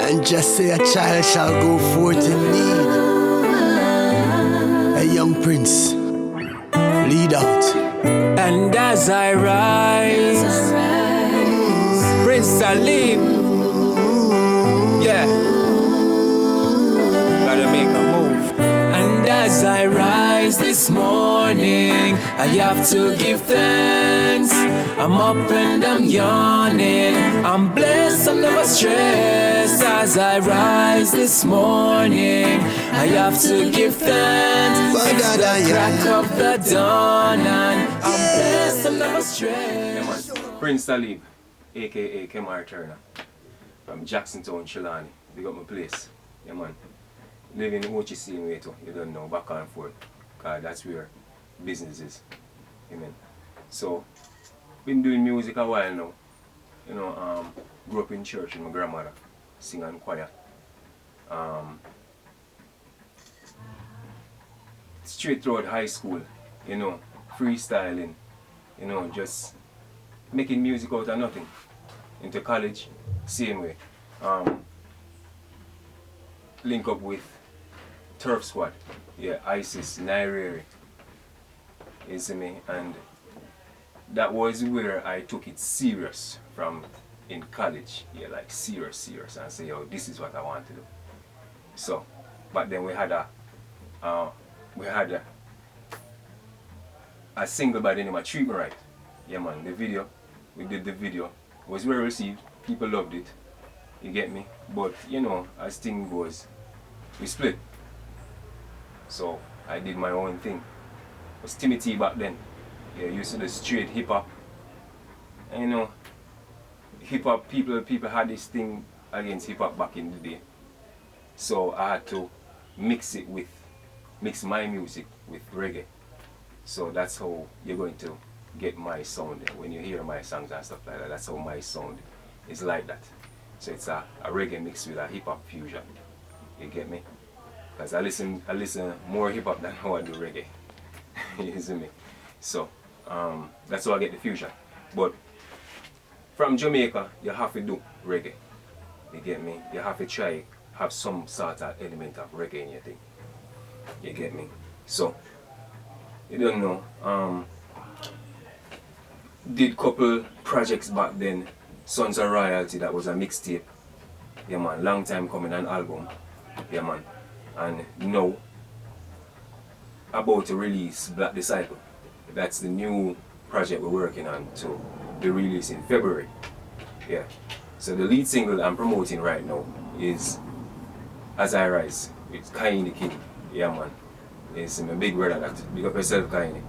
And just say a child shall go forth in need. A young prince, lead out. And as I rise, Prince Talib, yeah, gotta make a move. And as I rise this morning, I have to give thanks. I'm up and I'm yawning. I'm blessed, I'm never stressed. As I rise this morning, I have to give thanks. It's the crack of the dawn, and I'm blessed, I'm never stressed. Yeah, man. Prince Talib, aka Kemar Turner, from Jacksontown, Trelawney. Big up my place. Yeah, man. Live in Ochi same way too. You don't know, back and forth. Cause that's where business is. Amen. So, been doing music a while now. You know, grew up in church with my grandmother, sing and choir. Straight throughout high school, you know, freestyling, you know, just making music out of nothing. Into college, same way. Link up with Turf Squad, yeah, ISIS, Nairiri, you see me, and that was where I took it serious from in college, yeah, like serious, and say, yo, this is what I want to do. So, but then we had a single by the name of Treat Me Right, yeah man, we did the video, it was well received, people loved it, you get me, but you know, as thing goes, we split. So I did my own thing. It was Timothy back then. Yeah, used to the straight hip hop. And you know, hip hop people had this thing against hip hop back in the day. So I had to mix my music with reggae. So that's how you're going to get my sound. When you hear my songs and stuff like that, that's how my sound is like that. So it's a reggae mix with a hip hop fusion. You get me? Because I listen more hip hop than how I do reggae. You see me? So that's how I get the fusion. But from Jamaica, you have to do reggae. You get me? You have to have some sort of element of reggae in your thing. You get me? So you don't know. Did couple projects back then. Sons of Royalty, that was a mixtape. Yeah man, long time coming, an album. Yeah man. And now, about to release Black Disciple. That's the new project we're working on to be released in February. Yeah. So the lead single I'm promoting right now is As I Rise with Kaini King. Yeah man. It's my big brother that. Big up yourself, Kaini.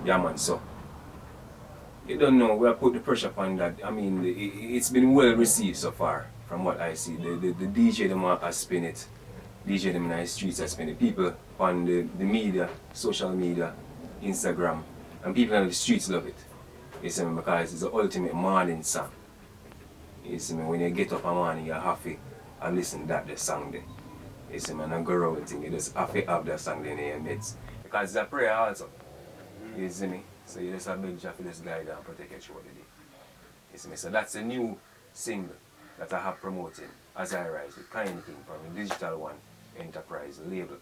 Yeah man, so. You don't know, we have put the pressure upon that. I mean, it's been well received so far, from what I see. The DJ them has spin it. DJ them in the streets has spin it. People on the media, social media, Instagram, and people on the streets love it. You see me, because it's the ultimate morning song. You see me, when you get up in the morning, you're happy and listen to that the song then. You see me, and go around thing, you just have to have that song then in your midst. Because it's a prayer also. You see me? So you just have to beg for this guide and protect you throughout the day. You see me? So that's a new single that I have promoting As I Rise with Kind King from the Digital One Enterprise label.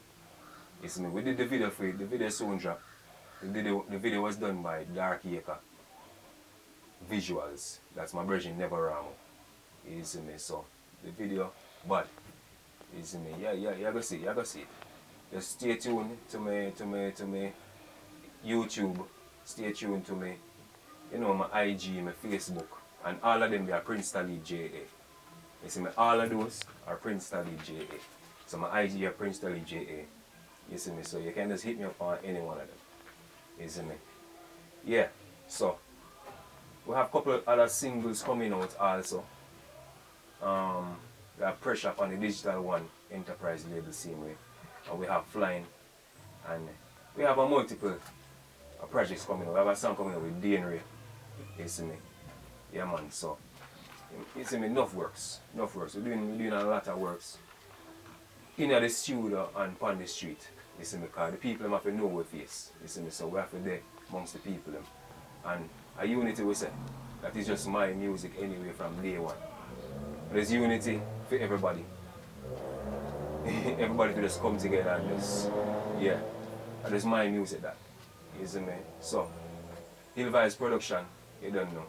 You see me? We did the video for it, the video soon dropped. The video was done by Dark Acre Visuals. That's my version Never Ramo. You see me? So the video, but you see me? Yeah, you gotta see it. Just stay tuned to me YouTube. Stay tuned to me, you know, my IG, my Facebook, and all of them they are Prince Talib JA. You see me, all of those are Prince Talib JA. So my IG are Prince Talib JA. You see me, so you can just hit me up on any one of them. You see me? Yeah, so we have a couple of other singles coming out also. We have Pressure on the Digital One Enterprise label same way. And we have Flying. And we have a multiple projects coming up. We have a song coming up with DNA. You see me? Yeah, man. So it's enough works. Enough works. We're doing a lot of works in the studio and on the street. You see me, because the people have to know we face. You see me, so we have to there amongst the people them. And a unity we say, that is just my music anyway from day one. There's unity for everybody. Everybody to just come together and just, yeah. And there's my music that. You see me? So, Hillvice Production, you don't know.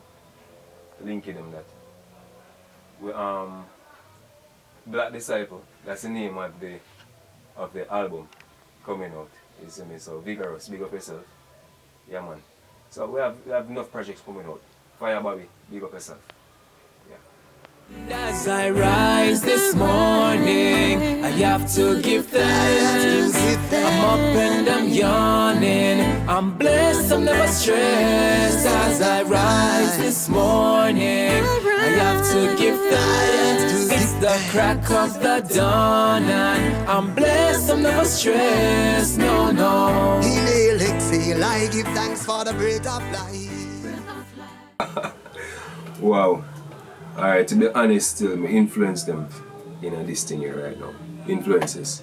Linking them that. We Black Disciple, that's the name of the album coming out. You see me? So vigorous, big up yourself. Yeah, man. So we have enough projects coming out. Fire Bobby, big up yourself. Yeah. As I rise this morning, I have to give thanks. I'm up and I'm yawning. I'm blessed, I'm never stressed. As I rise this morning, I have to give thanks. It's the crack of the dawn, and I'm blessed, I'm never stressed. No, no. Inhale, exhale, I give thanks for the breath of life. Wow. Alright, to be honest, still, me influence them in this thing here right now. Influences.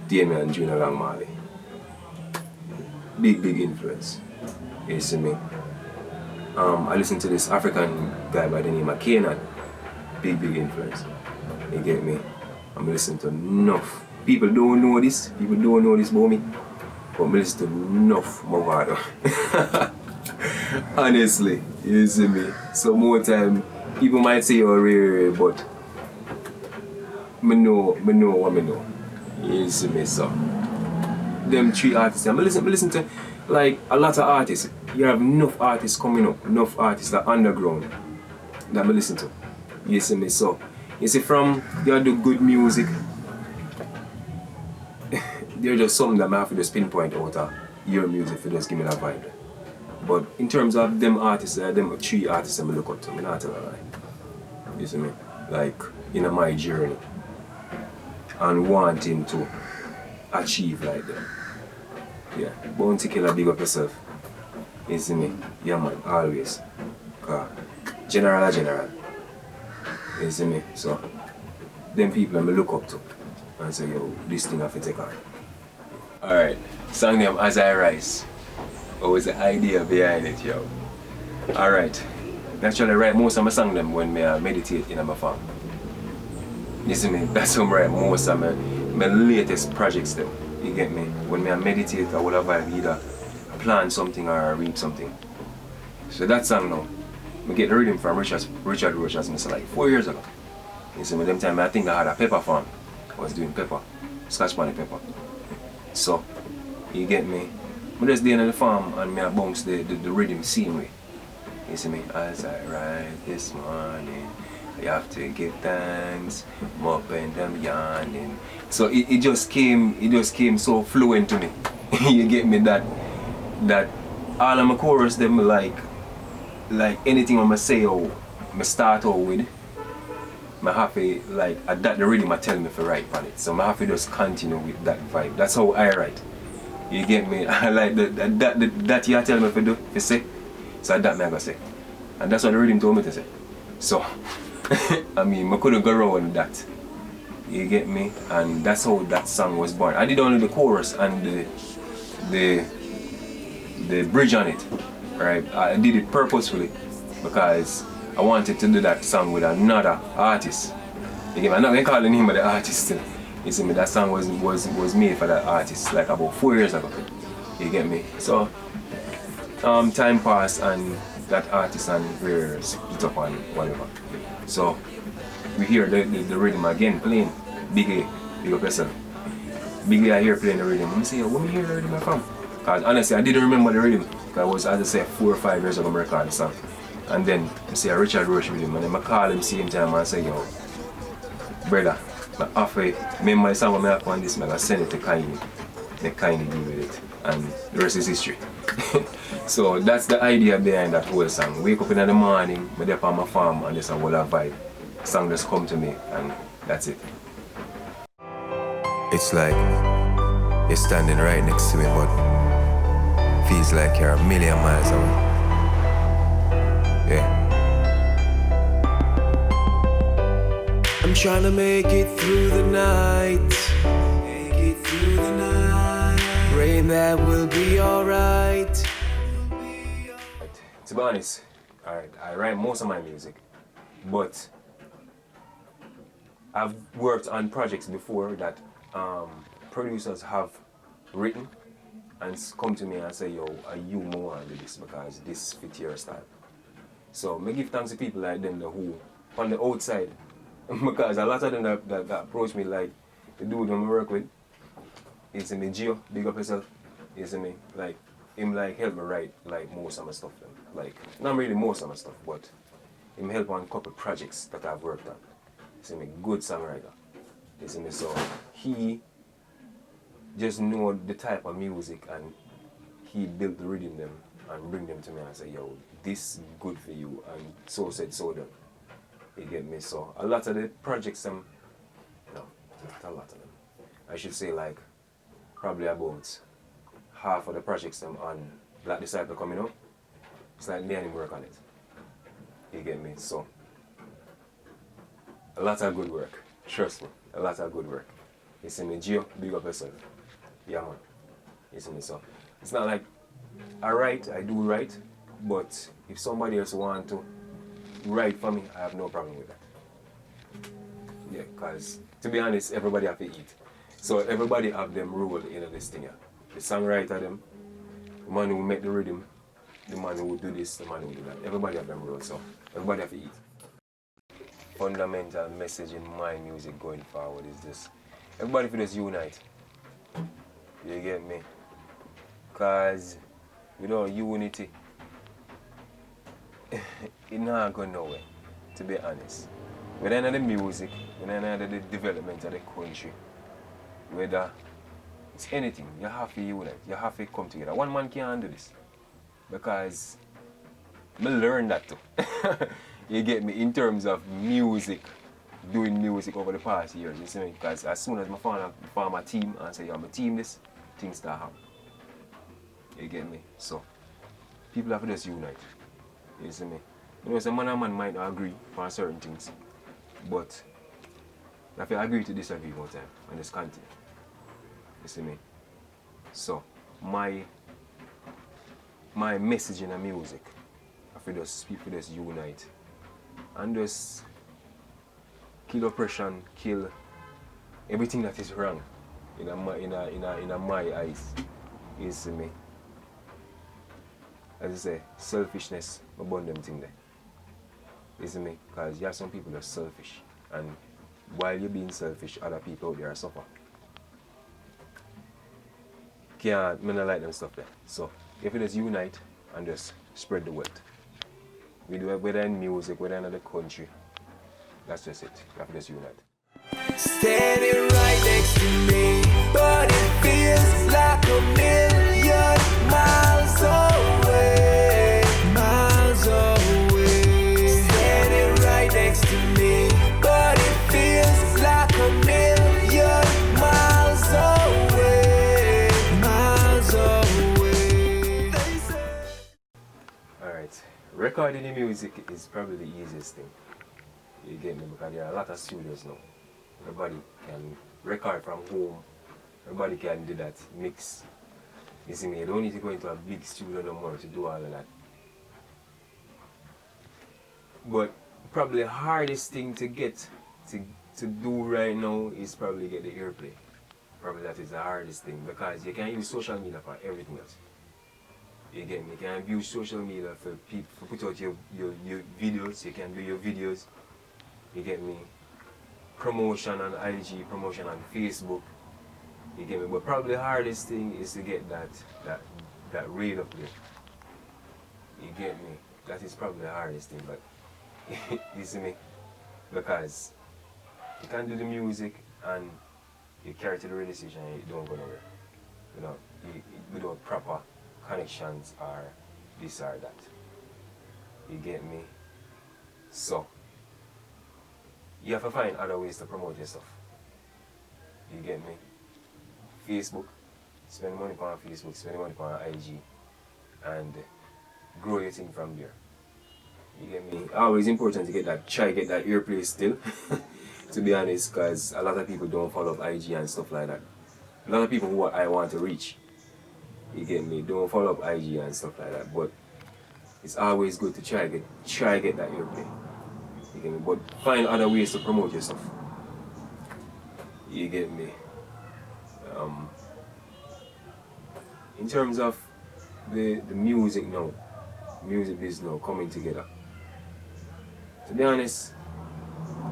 Damien and Junior Long Marley. Big influence. You see me? I listen to this African guy by the name of Kanan. Big influence. You get me? I'm listening to enough. People don't know this about me. But I listen to enough Mavado. Honestly, you see me? So more time, people might say you're rare, but I know what I know. You see me? So them three artists, I'm listen to like a lot of artists. You have enough artists coming up, enough artists that are underground that I listen to. You see me? So you see, from you do good music, there's just something that I have to just pinpoint out of your music to just give me that vibe. But in terms of them artists, them three artists I look up to, I'm not telling a lie. You see me? Like in my journey and wanting to achieve like them. Yeah, Bounty Killer, big up yourself. You see me? Yeah, man, always. General. You see me? So, them people I look up to and say, yo, this thing I have to take on. Alright, song name As I Rise. What was the idea behind it, yo? Alright, naturally write most of my songs them when I meditate in my farm. You see me? That's how I write most of my latest projects them. You get me? When I meditate, I will have either plan something or read something. So that song now, I get the rhythm from Richard Roach as I said like 4 years ago. You see me? Them time I think I had a pepper farm. I was doing pepper, scotch bonnet pepper. So, you get me? I just there in the farm and I bounce the rhythm same way. You see me? As I rise this morning, I have to give thanks, I'm up and I'm yawning. So it just came so fluent to me. You get me? That all of my chorus them like anything I'm say or I start out with, I have to like that the rhythm I tell me to write on it. So I have to just continue with that vibe. That's how I write. You get me? I like that you tell me to do, to say. So that I go say. And that's what the rhythm told me to say. So I mean I couldn't go around that. You get me? And that's how that song was born. I did only the chorus and the bridge on it. Right? I did it purposefully because I wanted to do that song with another artist. You get me? I'm not gonna call the name of the artist. You see me? That song was made for that artist like about 4 years ago. You get me? So time passed and that artist and we're split up and whatever. So we hear the rhythm again playing. Big A, big up yourself. Big A I hear playing the rhythm. I say, where me hear the rhythm from? Because honestly I didn't remember the rhythm. Because I was, as I say, 4 or 5 years ago I recorded the song. And then I see a Richard Roach with him and then I call him same time and I say, yo, brother, halfway, remember the song when I have on this, I'm going to send it to Kanye. Then Kanye deal with it. And the rest is history. So that's the idea behind that whole song. Wake up in the morning, I'm there on my farm and there's a whole vibe. The song just come to me and that's it. It's like you're standing right next to me, but feels like you're a million miles away. Yeah. I'm trying to make it through the night. Make it through the night. Praying that we'll be alright. To be honest, I write most of my music, but I've worked on projects before that producers have written and come to me and say, yo, are you more on this because this fits your style. So I give thanks to people like them who on the outside, because a lot of them that approach me, like the dude I work with, is me Gio, big up yourself, is me, like him like help me write like most of my stuff. Like not really most of my stuff, but him help on a couple projects that I've worked on. See me, good songwriter. You see me, so he just know the type of music and he built the rhythm them and bring them to me and say, yo, this good for you, and so said so done. You get me? So a lot of the projects no, not a lot of them. I should say like probably about half of the projects them on Black Disciple coming up. It's like me and him work on it. You get me? So a lot of good work. Trust me, a lot of good work. You see me, Gio, big up yourself. Yeah man. You see me, so it's not like I do write, but if somebody else want to write for me, I have no problem with that. Yeah, because to be honest, everybody have to eat. So everybody have them rule in this thing. Yeah. The songwriter them, the man who make the rhythm, the man who do this, the man who do that. Everybody have them rules, so everybody have to eat. Fundamental message in my music going forward is this: everybody feel just unite. You get me? Cause without unity, it not going nowhere. To be honest, whether in the music, whether in the development of the country, whether it's anything, you have to unite. You have to come together. One man can't do this, because I learned that too. You get me, in terms of music, doing music over the past years, you see me? Because as soon as I form a team and say, I'm a team this, things start happening. You get me? So, people have to just unite. You see me? You know, man and man might not agree on certain things, but you have to agree to disagree one time and just continue. You see me? So, my message in the music, I feel just people just unite and just kill oppression, kill everything that is wrong in my eyes. You see me? As I say, selfishness, I burn them thing there. You see me? Because you have some people that are selfish, and while you're being selfish, other people out there are suffer. I don't like them stuff there. So if we just unite and just spread the wealth. We do it whether in music, whether in the country. That's just it. You have to just unite. Standing right next to me, but it feels like a million miles away, miles away. Standing right next to me, but it feels like a million miles away, miles away. Alright, recording the music is probably the easiest thing. You get me? Because there are a lot of studios now. Everybody can record from home. Everybody can do that, mix. You see me? You don't need to go into a big studio no more to do all of that. But probably the hardest thing to get to do right now is probably get the airplay. Probably that is the hardest thing, because you can use social media for everything else. You get me? You can use social media for people to put out your videos. You can do your videos. You get me? Promotion on IG, promotion on Facebook. You get me? But probably the hardest thing is to get that radio play. You get me? That is probably the hardest thing, but you see me? Because you can do the music and you carry to the radio station and you don't go nowhere. You know, without proper connections or this or that. You get me? So you have to find other ways to promote your stuff. You get me? Facebook, spend money on Facebook, spend money on IG, and grow your thing from there. You get me? Always important to try get that airplay still, to be honest, because a lot of people don't follow up IG and stuff like that. A lot of people who I want to reach, you get me, don't follow up IG and stuff like that, but it's always good to try get that airplay. You get me? But find other ways to promote yourself. You get me? In terms of the music now, music business now coming together. To be honest,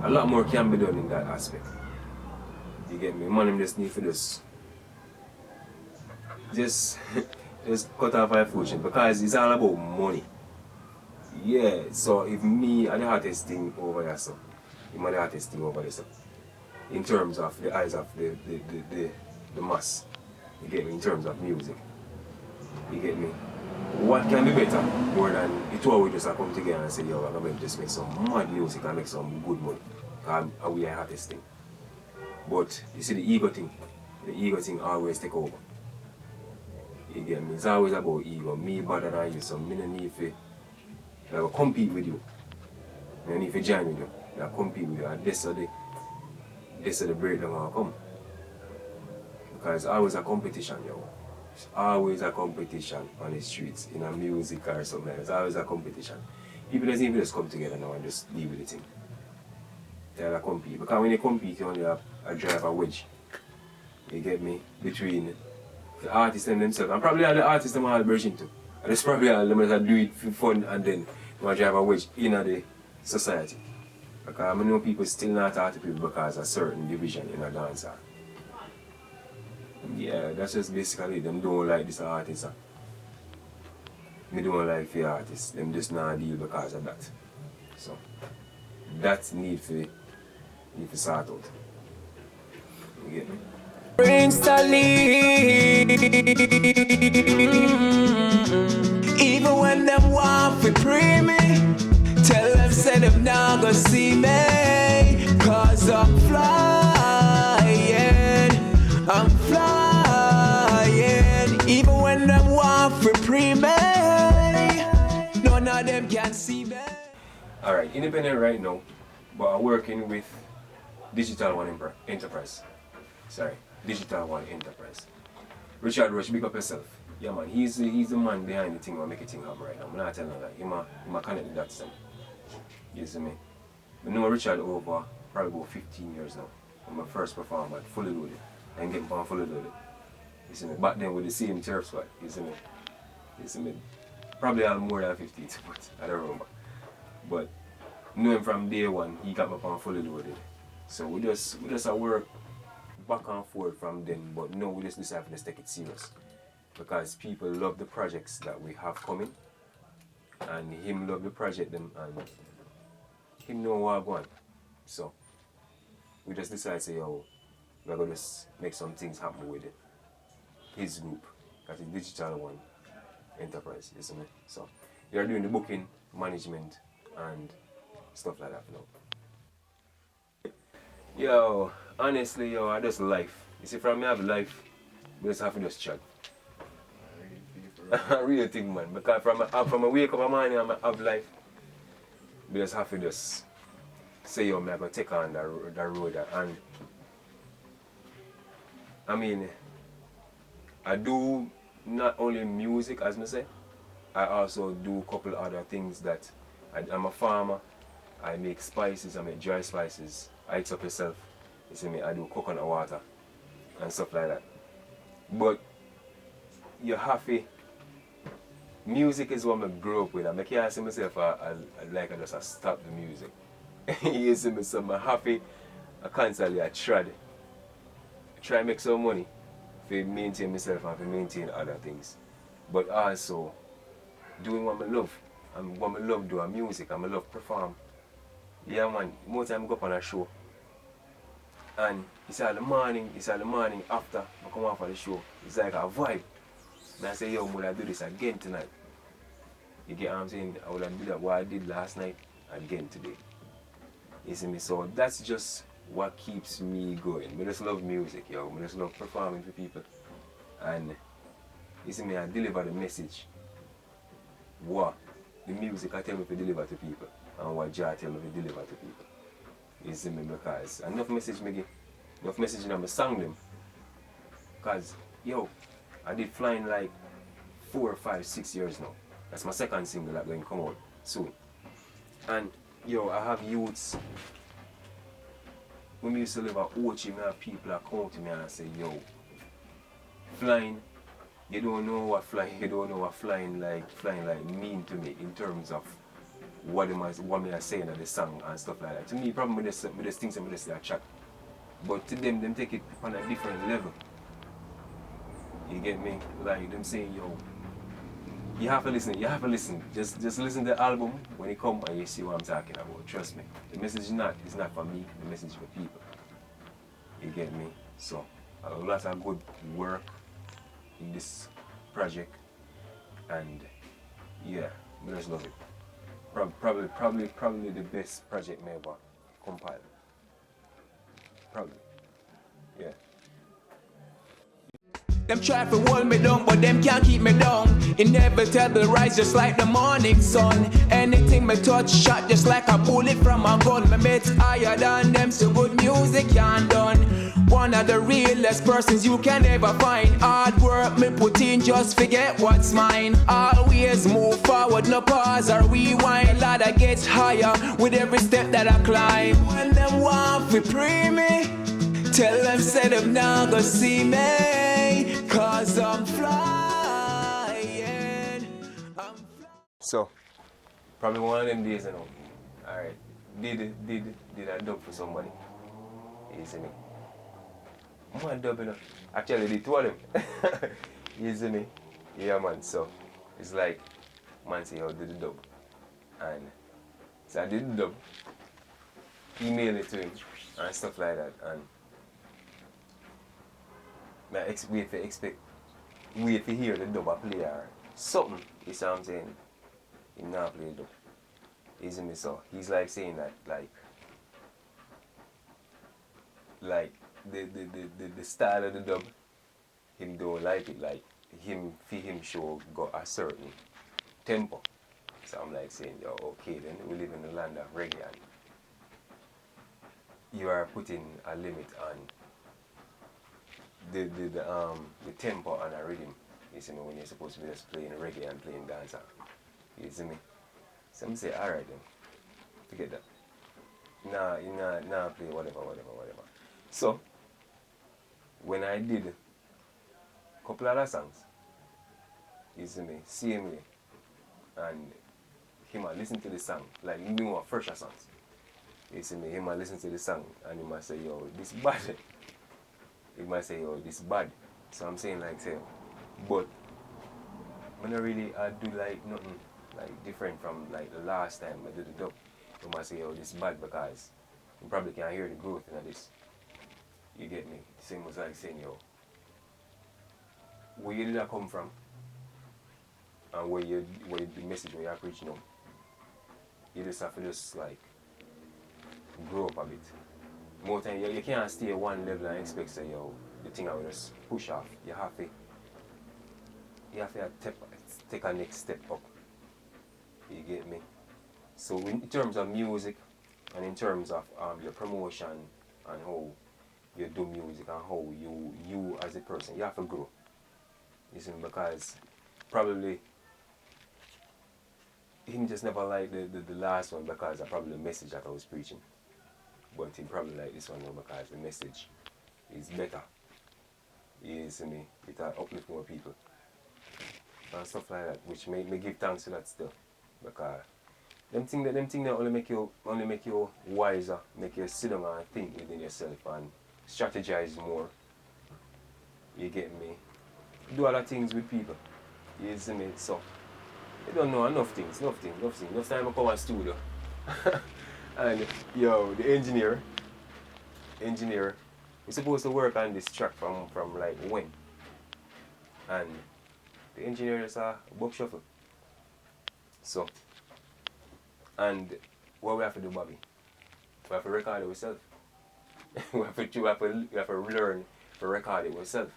a lot more can be done in that aspect. You get me? Man, just need to just cut off my fortune because it's all about money. Yeah, so if me and the artist thing over there, so I'm the artist thing over there, so in terms of the eyes of the mass, you get me, in terms of music. You get me? What can be better more than it all we just come together and say, yo, I'm going to just make some mad music and make some good money. Because we are artist thing. But you see the ego thing always take over. You get me? It's always about ego. Me better than you, so me don't need to compete with you. I don't need to join with you. I compete with you. And this is the breakdown will come. Because it's always a competition, yo. It's always a competition on the streets, in a music or something like that. It's always a competition. People don't even just come together now and just deal with the thing. They'll compete. Because when you compete, you only have a drive a wedge. You get me? Between the artists and themselves. And probably all the artists them all version too. And it's probably all them that do it for fun and then you drive a wedge in the society. Because I know people still not talk to people because of certain division in a dancer. Yeah, that's just basically them don't like this artist. Me don't like the artists. Them just not deal because of that. So that's need for sort out. You get me? Prince Talib. Even when them want to free me, tell them say them not gonna see me. Cause I'm flying. Even when them want to free me, none of them can see me. Alright, independent right now, but I'm working with Digital One Enterprise. Sorry, Digital One Enterprise. Richard Rush, big up yourself. Yeah man, he's the man behind the thing that make it thing happen right now. I'm not telling you that. He's connect the dots. You see me? I know Richard over probably about 15 years now. I'm my first performer at Fully Loaded. And getting on Fully Loaded. You see me? Back then with the same turf squad. You see me? You see me? Probably have more than 15, but I don't remember. But knowing from day one, he got me on Fully Loaded. So we just work back and forth from then, but no, we just decided to take it serious. Because people love the projects that we have coming, and him love the project them, and him know what I want. So we just decided to say, yo, we're gonna just make some things happen with it. His group, that is Digital One Enterprise, isn't it? So we are doing the booking, management, and stuff like that now. Yo, honestly, yo, I just life. You see, from me I have life, we just have to just chat. I really think, man, because from a wake up in the morning and I have life, we just have to just say, yo, I'm going to take on the road. And I mean, I do not only music, as I say, I also do a couple other things that I'm a farmer. I make spices, I make dry spices. I eat up yourself. You see me, I do coconut water and stuff like that. But you have to, music is what I grew up with. I can't see myself I just stop the music. You see me, so I'm happy. I constantly try to make some money to maintain myself and to maintain other things. But also doing what I love. And what I love doing music, and I love perform. Yeah man, most time I go up on a show. And it's all the morning after I come off of the show. It's like a vibe. And I say, yo, would I do this again tonight? You get what I'm saying? I would do that what I did last night again today. You see me? So that's just what keeps me going. I just love music, yo. I just love performing for people. And you see me, I deliver the message. What the music I tell me to deliver to people and what Jah tell me to deliver to people. You see me, because enough message me give, enough message in my song them. Cause yo, I did flying like 4, 5, 6 years now. That's my second single that's going to come out soon. And yo, I have youths. When we used to live at Ochi, I have people that come to me and say, yo, flying, you don't know what flying like mean to me in terms of what me are saying at the song and stuff like that. To me, probably with the things I'm just chat. But to them take it on a different level. You get me? Like them saying, yo, you have to listen. Just listen to the album when it come and you see what I'm talking about. Trust me. The message is not for me, the message is for people. You get me? So a lot of good work in this project, and yeah, I just love it. Probably the best project me ever compiled. Probably. Yeah. Them try to hold me down, but them can't keep me down. Inevitable rise just like the morning sun. Anything me touch shot just like a bullet from a gun. My mates higher than them, so good music can't done. One of the realest persons you can ever find. Hard work me put in, just forget what's mine. Always move forward, no pause or rewind. Ladder gets higher with every step that I climb. When them want to pre me, tell them say them now go see me, cause I'm flying. So, probably one of them days, you know. Alright, did I dub for somebody? You see me? I'm gonna dub, you know. Actually, did two of them. You see me? Yeah, man. So, it's like, man say, yo, do the dub. And so I did the dub, email it to him, and stuff like that. And wait to hear the dub I play or something, you see what I'm saying? He not play the dub. You see me? So he's like saying that the style of the dub, him don't like it, like him show got a certain tempo. So I'm like saying, yo, okay then, we live in the land of reggae and you are putting a limit on the tempo and a rhythm, you see me, when you're supposed to be just playing reggae and playing dancehall. You see me? So I'm say, alright then, forget that. Nah, play whatever. So when I did a couple other songs, you see me, same way, and him I listen to the song, like more fresher songs. You see me, him I listen to the song and he might say, yo, this bad. He might say, yo, this bad. So I'm saying like, say, but I don't really do like nothing like different from like the last time I did the dub. He might say, yo, this bad because you probably can't hear the growth in this. You get me? Same as like saying, yo, where did that come from? And where the message where you're preaching on. You just have to just like grow up a bit. More time you can't stay at one level and expect say, yo, the thing I will just push off. You have to take a next step up. You get me? So in terms of music and in terms of your promotion and how you do music and how you as a person, you have to grow. You see, because probably him just never liked the last one because of probably the message that I was preaching. But he probably like this one now because the message is better. You see me? It uplift more people. And stuff like that, which make me give thanks to that still. Because them things that only make you wiser, make you sit down and think within yourself and strategize more. You get me? Do other things with people. You see me? So you don't know enough things. Enough time I come to studio. And yo, the engineer, we're supposed to work on this track from like when? And the engineer is a book shuffle. So, and what we have to do, Bobby? We have to record it ourselves. we have to learn to record it ourselves.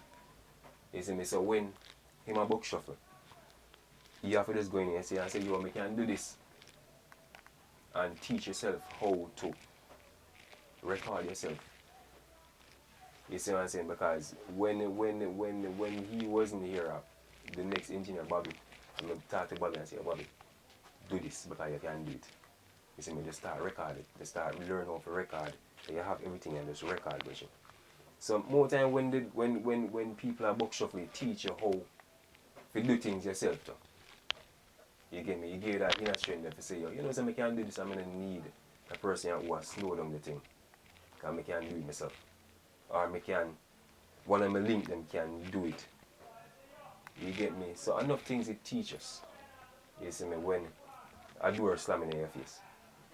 You see me? So when him a book shuffle, you have to just go in and say, yo, I can do this. And teach yourself how to record yourself. You see what I'm saying? Because when he wasn't here, the next engineer, Bobby, I'm going to talk to Bobby and say, Bobby, do this because you can do it. You see me, just start recording. Just start learn how to record. So you have everything and just record with you. So more time when people are book shuffle, they teach you how to do things yourself too. You get me? You give that inner strength to say, yo, you know, so I can do this, I'm going to need a person who will slow down the thing. Because I can do it myself. Or I can, one of my link them can do it. You get me? So enough things it teaches. You see me, when a door slamming in your face.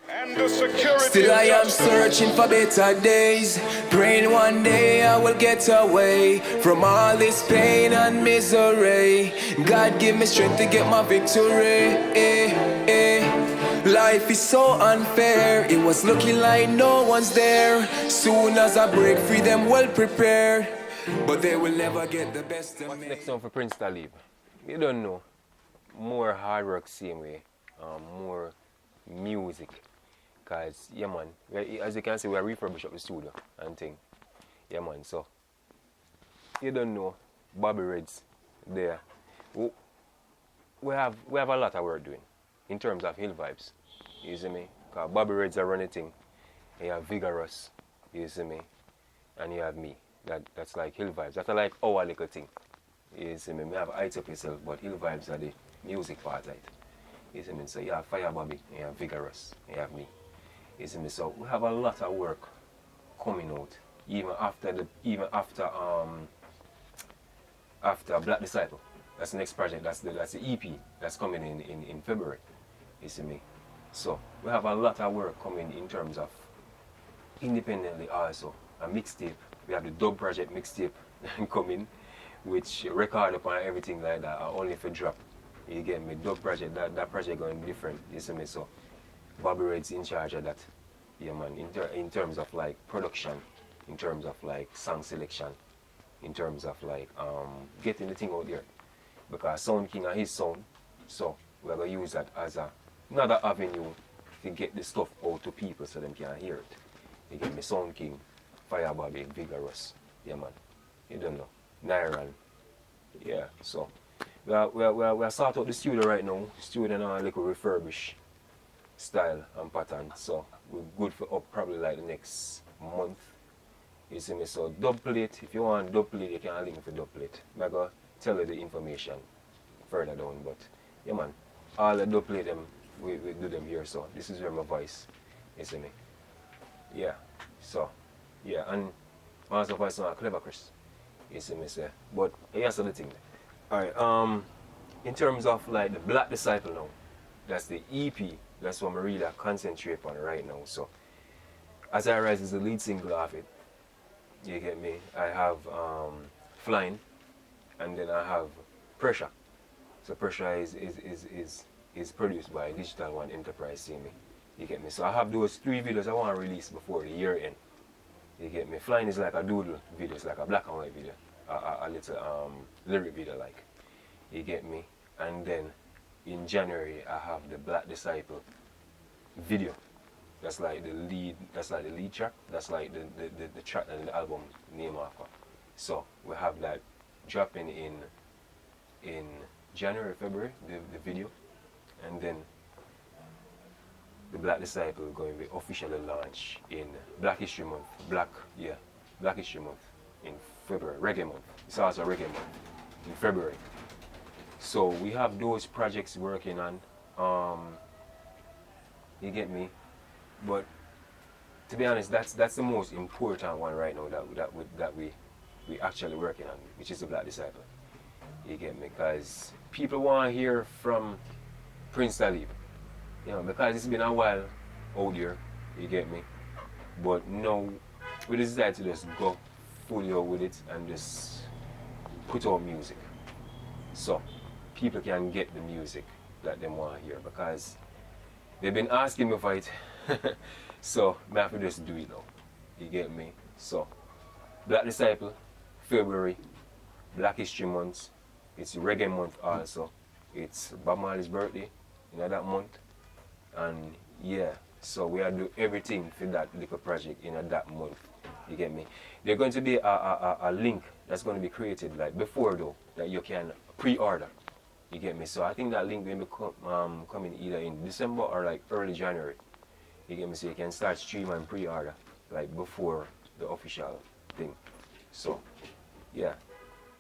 And the security still I am searching for better days, praying one day I will get away from all this pain and misery. God give me strength to get my victory. Life is so unfair, it was looking like no one's there. Soon as I break free, them well prepared, but they will never get the best of me. What's next song for Prince Talib? You don't know. More hard work same way, more music. Cause yeah man, as you can see, we are refurbish up the studio and thing. Yeah man, so you don't know, Bobby Reds there. We have a lot of work doing in terms of Hill Vibes. You see me? Cause Bobby Reds are running thing. And you have Vigorous, you see me, and you have me. That's like Hill Vibes. That's like our little thing. You see me? We have Heights Up Yourself, but Hill Vibes are the music part of it. You see me? So you have Fire Bobby, and you have Vigorous, and you have me. You see me? So we have a lot of work coming out, even after Black Disciple. That's the next project. That's the EP that's coming in February. You see me? So we have a lot of work coming in terms of independently also. A mixtape. We have the dub project mixtape coming, which record upon everything like that are only for drop. You get me? Dub project, that project going different. You see me? So Bobby Red's in charge of that. Yeah man, in terms of like production, in terms of like song selection, in terms of like getting the thing out there. Because Sound King are his sound, so we're gonna use that as another avenue to get the stuff out to people so them can hear it. You get me? Sound King, Fire Bobby, Vigorous, yeah man. You don't know. Nairan. Yeah, so we're sort out the studio right now. Studio now a little refurbish style and pattern. So we're good for up probably like the next month. You see me? So dub plate, if you want dub plate, you can link me for dub plate. I'm gonna tell you the information further down, but yeah man, all the dub plate them we do them here, so this is where my voice, you see me? Yeah. So yeah, and also voice on Clever Chris. You see me say. But here's the thing. Alright, in terms of like the Black Disciple now, that's the EP, that's what I really concentrate on right now. So As I Rise is the lead single of it. You get me? I have Flying, and then I have Pressure. So Pressure is produced by Digital One Enterprise, see me? You get me? So I have those 3 videos I want to release before the year end. You get me? Flying is like a doodle video, it's like a black and white video, a little lyric video like. You get me? And then in January I have the Black Disciple video. That's like the lead track. That's like the track and the album name after. So we have that dropping in January, February, the video, and then the Black Disciple going to be officially launched in Black History Month. Black History Month in February. Reggae Month. It's also Reggae Month in February. So we have those projects working on. You get me? But to be honest, that's the most important one right now that we actually working on, which is the Black Disciple. You get me? Because people want to hear from Prince Talib. You know, because it's been a while out there, you get me? But now we decided to just go fully out with it and just put out music. So people can get the music that they want to hear, because they've been asking me for it. So I have to just do it now. You get me? So Black Disciple, February, Black History Month, it's Reggae Month also. it's Bob Marley's birthday in that month. And yeah, so we are do everything for that little project in that month. You get me? There's going to be a link that's going to be created like before though that you can pre-order. You get me? So I think that link will be coming either in December or like early January. You get me? So you can start stream and pre-order like before the official thing. So yeah.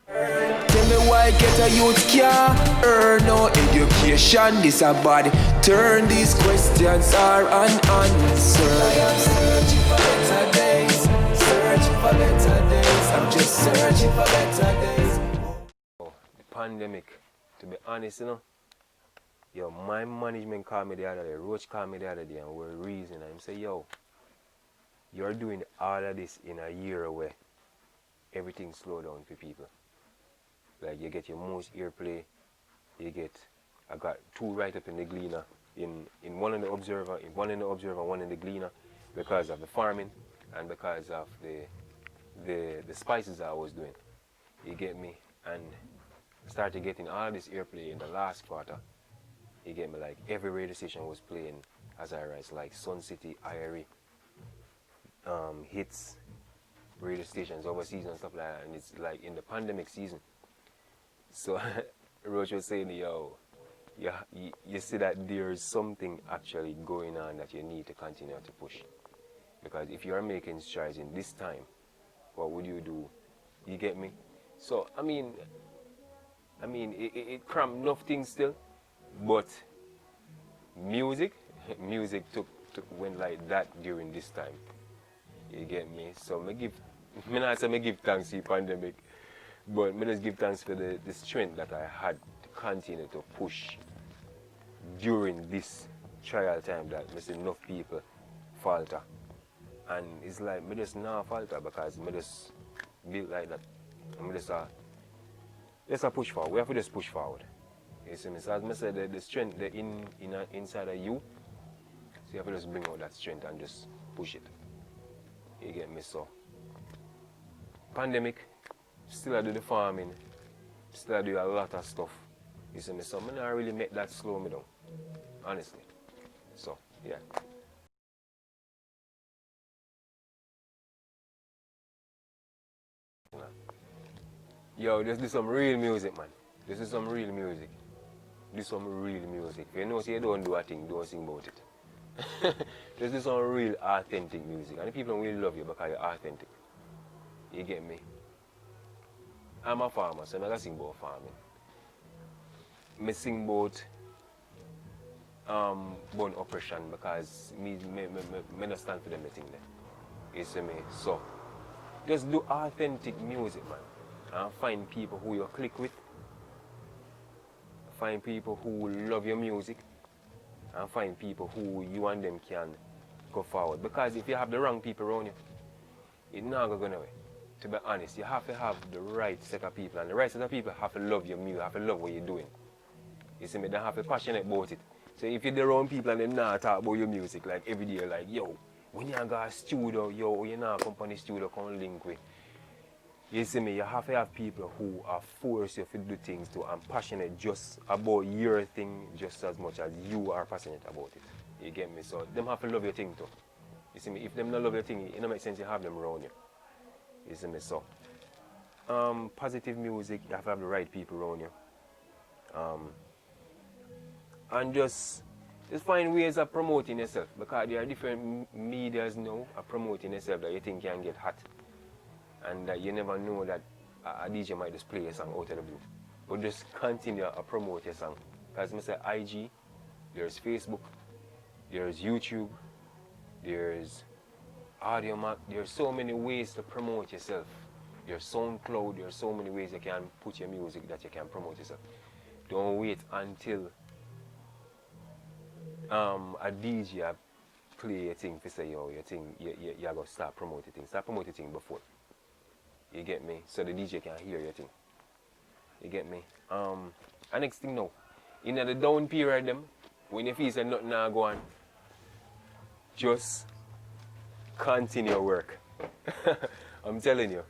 Tell me why get a youth can't earn no education. This a bad turn. These questions are unanswered. I am searching for better days. Searching for better days. I'm just searching for better days. The pandemic, to be honest, you know, yo, my management called me the other day, Roach called me the other day, and we're reasoning. And say, yo, you're doing all of this in a year away. Everything slow down for people. Like you get your most airplay, you get, I got 2 right up in the Gleaner, in one in the Observer, one in the Gleaner, because of the farming and because of the spices I was doing. You get me? And started getting all this airplay in the last quarter. You get me? Like every radio station was playing as I rise, like Sun City, IRE, hits, radio stations overseas and stuff like that. And it's like in the pandemic season. So Roach was saying, yo, you see that there's something actually going on that you need to continue to push. Because if you are making strides in this time, what would you do? You get me? So, I mean, it cramped enough things still, but music went like that during this time. You get me? So, me not say me give thanks to the pandemic, but me just give thanks for the strength that I had to continue to push during this trial time that me see enough people falter. And it's like me just not falter because me just built like that. And me just push forward. We have to just push forward. You see me? So as I said, the strength inside of you, so you have to just bring out that strength and just push it. You get me? So pandemic, still I do the farming, still I do a lot of stuff. You see me? So I not really make that slow me down, honestly. So yeah. Yo, just do some real music, man. This is some real music. Do some real music. If you know, say you don't do a thing, don't sing about it. Just do some real authentic music. And the people will love you because you're authentic. You get me? I'm a farmer, so I'm not going to sing about farming. I sing about bone oppression because me don't stand for them thing there. You see me? So just do authentic music, man. And find people who you click with. Find people who love your music. And find people who you and them can go forward. Because if you have the wrong people around you, it's not going to go nowhere. To be honest, you have to have the right set of people. And the right set of people have to love your music, have to love what you're doing. You see me? They have to be passionate about it. So if you're the wrong people and they not talk about your music, like every day, like, yo, when you go to a studio, yo, you not come to the studio, come link with. You see me, you have to have people who are forced you to do things too and passionate just about your thing just as much as you are passionate about it. You get me? So them have to love your thing too. You see me? If them not love your thing, it don't make sense you have them around you. You see me? So positive music, you have to have the right people around you. And just find ways of promoting yourself because there are different medias now of promoting yourself that you think can get hot. And you never know that a DJ might just play a song out of the blue. But just continue to promote your song. Because I say IG, there's Facebook, there's YouTube, there's AudioMac, there's so many ways to promote yourself. There's SoundCloud, there's so many ways you can put your music that you can promote yourself. Don't wait until a DJ play your thing to say, yo, your thing, you're going to start promoting things. Start promoting things before. You get me? So the DJ can hear your thing. You get me? And next thing now, in the down period them, when you feel say nothing now go on, just continue work. I'm telling you.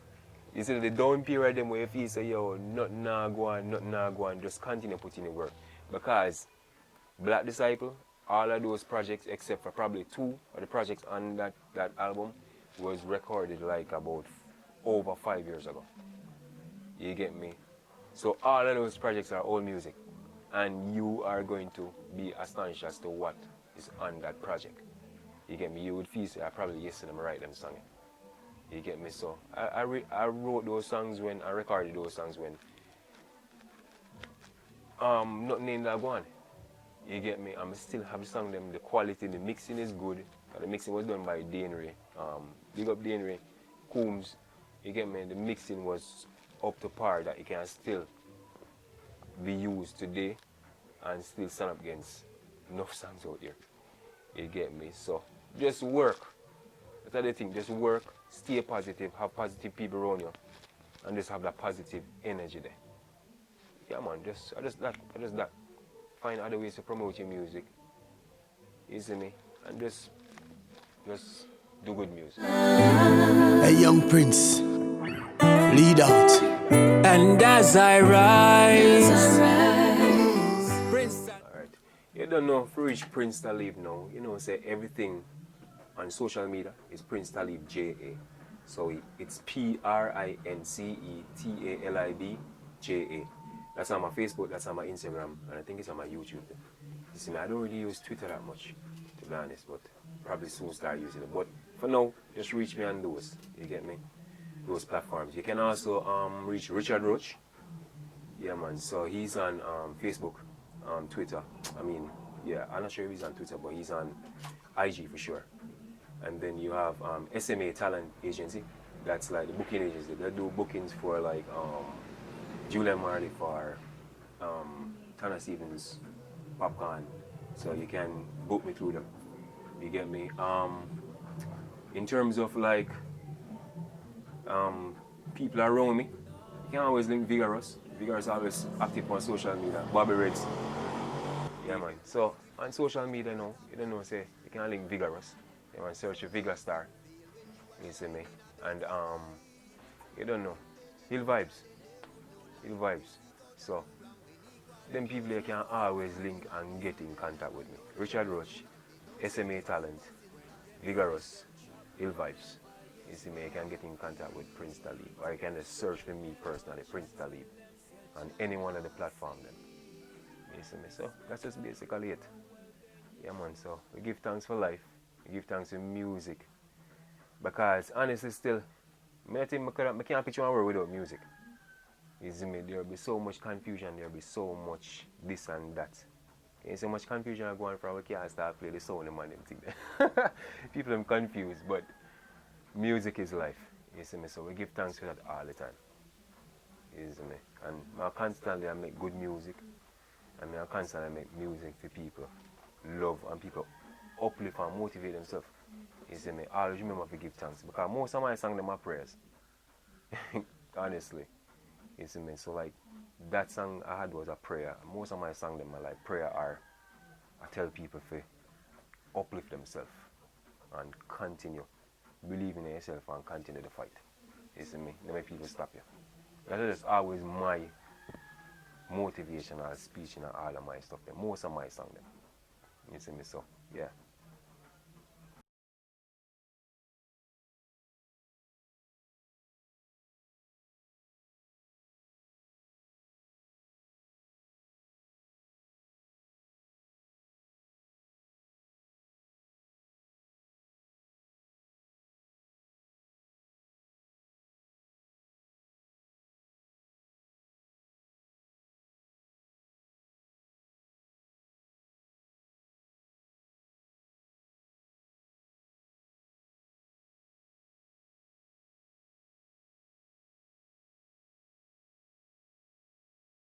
You see the down period them where you feel say, yo, nothing now go on, just continue putting in the work. because Black Disciple, all of those projects except for probably 2 of the projects on that album was recorded like about over 5 years ago. You get me? So all of those projects are old music, and you are going to be astonished as to what is on that project. You get me? You would feel I probably yesterday I write them songs. You get me? So I wrote those songs when I recorded those songs when nothing in that one. You get me? I still have the song them. The quality, the mixing is good. The mixing was done by Dane Ray. Big up Dane Ray, Coombs. You get me? The mixing was up to par that it can still be used today and still stand up against enough songs out here. You get me? So just work. That's the thing. Just work, stay positive, have positive people around you, and just have that positive energy there. Yeah, man. Just that. Find other ways to promote your music. You see me? And just do good music. A young prince, lead out. And as I rise, Alright. You don't know if you reach Prince Talib now. You know, say everything on social media is Prince Talib J.A. So it's PRINCETALIB J.A. That's on my Facebook, that's on my Instagram, and I think it's on my YouTube. You see me, I don't really use Twitter that much, to be honest, but probably soon start using it. But for now, just reach me on those, you get me? Those platforms. You can also reach Richard Roach. Yeah, man, so he's on Facebook, Twitter. I mean, yeah, I'm not sure if he's on Twitter, but he's on IG for sure. And then you have SMA Talent Agency. That's like the booking agency. They do bookings for like Julian Marley for Tanner Stevens, Popcorn. So you can book me through them. You get me? In terms of like people around me, you can always link Vigorous. Vigorous always active on social media. Bobby Reds. Yeah, man. So on social media now, you don't know, say you can link Vigorous. You want to search for Vigor Star. You see me? And you don't know. Hill Vibes. Hill Vibes. So them people they can always link and get in contact with me. Richard Roach, SMA Talent, Vigorous, Hill Vibes. You see me, you can get in contact with Prince Talib, or you can just search for me personally, Prince Talib, on any one of the platforms then. You see me, so that's just basically it. Yeah, man, so we give thanks for life, we give thanks for music, because honestly still, I think I can't picture my world without music. You see me, there will be so much confusion, there will be so much this and that. There's so much confusion going from we can't start playing the sound and them thing there. People are confused, but music is life. You see me, so we give thanks for that all the time. You see me, and I constantly make good music, and I constantly make music for people love and people uplift and motivate themselves. You see me, always remember to give thanks, because most of my songs them are prayers. Honestly. You see me, so like that song I had was a prayer. Most of my songs them are like prayer, or I tell people to uplift themselves and continue believing in yourself and continue the fight. You see me, never people stop you. That's just always my motivational speech in all of my stuff. Most of my songs them. You see me, so yeah.